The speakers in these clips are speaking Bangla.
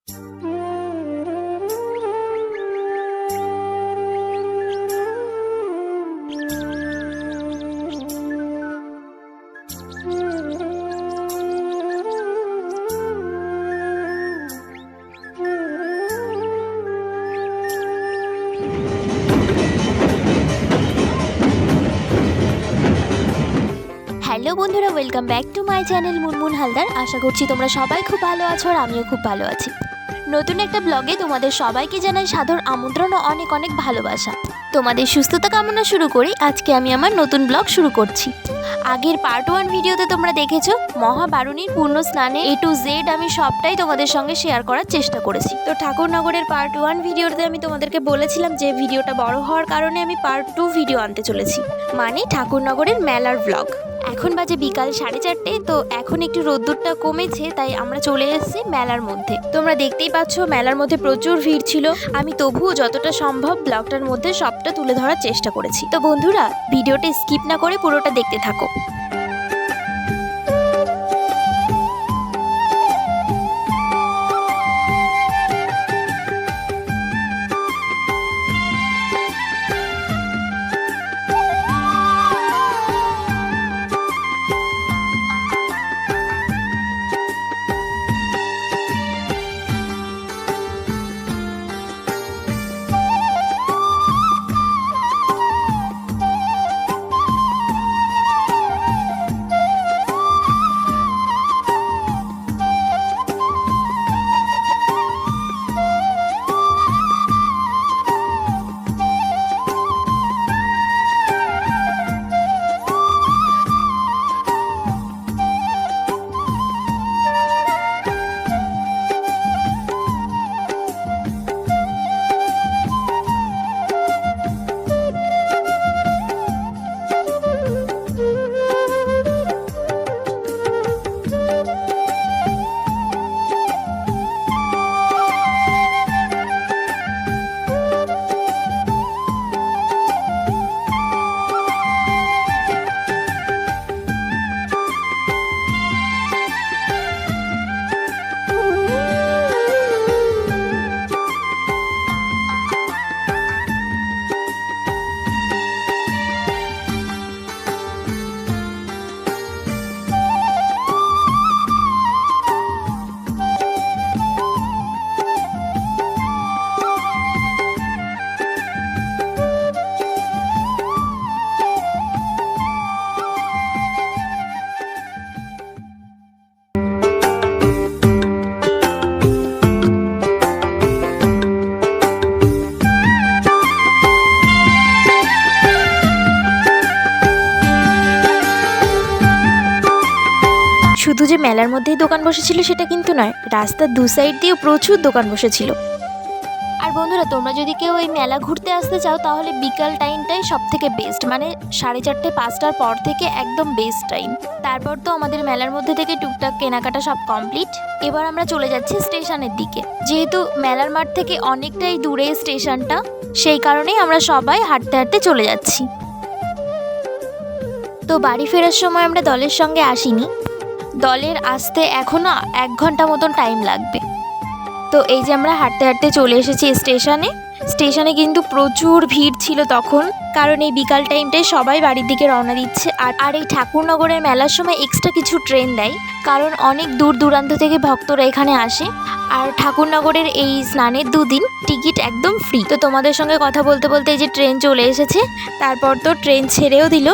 হ্যালো বন্ধুরা, welcome back to my channel Munmun Haldar. আশা করছি তোমরা সবাই খুব ভালো আছো আর আমিও খুব ভালো আছি। নতুন একটা ব্লগে তোমাদের সবাইকে জানাই সাদর আমন্ত্রণ ও অনেক অনেক ভালোবাসা। তোমাদের সুস্থতা কামনা শুরু করি আজকে আমি আমার নতুন ব্লগ শুরু করছি। আগের পার্ট 1 ভিডিওতে তোমরা দেখেছো মহাবারুণীর পূর্ণ স্নানে A to Z আমি সবটাই তোমাদের সঙ্গে শেয়ার করার চেষ্টা করেছি। তো ঠাকুরনগরের পার্ট 1 ভিডিওতে আমি তোমাদেরকে বলেছিলাম যে ভিডিওটা বড় হওয়ার কারণে আমি পার্ট 2 ভিডিও আনতে চলেছি, মানে ঠাকুরনগরের মেলার ব্লগ। এখন বাজে বিকাল 4:30, তো এখন একটু রোদ্দুরটা কমেছে, তাই আমরা চলে এসেছি মেলার মধ্যে। তোমরা দেখতেই পাচ্ছ মেলার মধ্যে প্রচুর ভিড় ছিল। আমি তবুও যতটা সম্ভব ব্লগটার মধ্যে সবটা তুলে ধরার চেষ্টা করেছি। তো বন্ধুরা, ভিডিওটা স্কিপ না করে পুরোটা দেখতে থাকো। শুধু যে মেলার মধ্যেই দোকান বসেছিল সেটা কিন্তু নয়, রাস্তার দু সাইড দিয়েও প্রচুর দোকান বসেছিল। আর বন্ধুরা, তোমরা যদি কেউ এই মেলা ঘুরতে আসতে চাও তাহলে বিকাল টাইমটাই সব থেকে বেস্ট, মানে 4:30 5টার পর থেকে একদম বেস্ট টাইম। তারপর তো আমাদের মেলার মধ্যে থেকে টুকটাক কেনাকাটা সব কমপ্লিট। এবার আমরা চলে যাচ্ছি স্টেশনের দিকে। যেহেতু মেলার মাঠ থেকে অনেকটাই দূরে স্টেশনটা, সেই কারণেই আমরা সবাই হাঁটতে হাঁটতে চলে যাচ্ছি। তো বাড়ি ফেরার সময় আমরা দলের সঙ্গে আসিনি, দলের আসতে এখনও 1 ঘন্টা মতন টাইম লাগবে। তো এই যে আমরা হাঁটতে হাঁটতে চলে এসেছি স্টেশনে কিন্তু প্রচুর ভিড় ছিল তখন, কারণ এই বিকাল টাইমটায় সবাই বাড়ির দিকে রওনা দিচ্ছে। আর এই ঠাকুরনগরের মেলার সময় এক্সট্রা কিছু ট্রেন দেয়, কারণ অনেক দূর দূরান্ত থেকে ভক্তরা এখানে আসে। আর ঠাকুরনগরের এই স্নানের 2 দিন টিকিট একদম ফ্রি। তো তোমাদের সঙ্গে কথা বলতে বলতে এই যে ট্রেন চলে এসেছে, তারপর তো ট্রেন ছেড়েও দিল।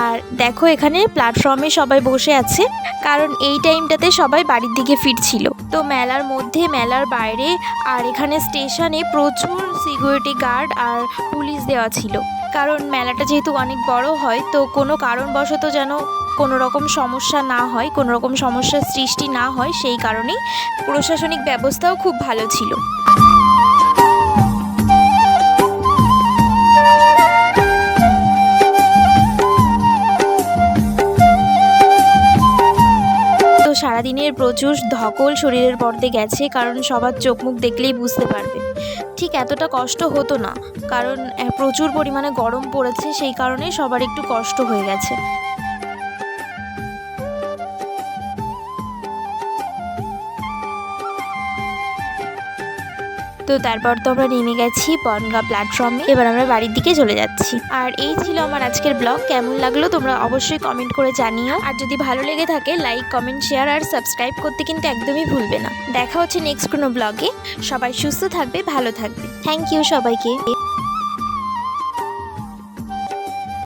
আর দেখো এখানে প্ল্যাটফর্মে সবাই বসে আছে, কারণ এই টাইমটাতে সবাই বাড়ির দিকে ফিরছিল। তো মেলার মধ্যে, মেলার বাইরে আর এখানে স্টেশনে প্রচুর সিকিউরিটি গার্ড আর পুলিশ দেওয়া ছিল, কারণ মেলাটা যেহেতু অনেক বড় হয়, তো কোনো কারণবশত যেন কোনো রকম সমস্যা না হয়, কোনো রকম সমস্যার সৃষ্টি না হয়, সেই কারণেই প্রশাসনিক ব্যবস্থাও খুব ভালো ছিল। সারাদিনের প্রচুর ধকল শরীরের পর্দে গেছে, কারণ সবার চোখ মুখ দেখলেই বুঝতে পারবে। ঠিক এতটা কষ্ট হতো না, কারণ প্রচুর পরিমাণে গরম পড়েছে, সেই কারণে সবার একটু কষ্ট হয়ে গেছে। তো তারপর তো আমরা নেমে গেছি বনগাঁ প্ল্যাটফর্মে। এবার আমরা বাড়ির দিকে চলে যাচ্ছি। আর এই ছিল আমার আজকের ব্লগ। কেমন লাগলো তোমরা অবশ্যই কমেন্ট করে জানিও। আর যদি ভালো লেগে থাকে লাইক, কমেন্ট, শেয়ার আর সাবস্ক্রাইব করতে কিন্তু একদমই ভুলবে না। দেখা হচ্ছে নেক্সট কোনো ব্লগে। সবাই সুস্থ থাকবে, ভালো থাকবে। থ্যাংক ইউ সবাইকে।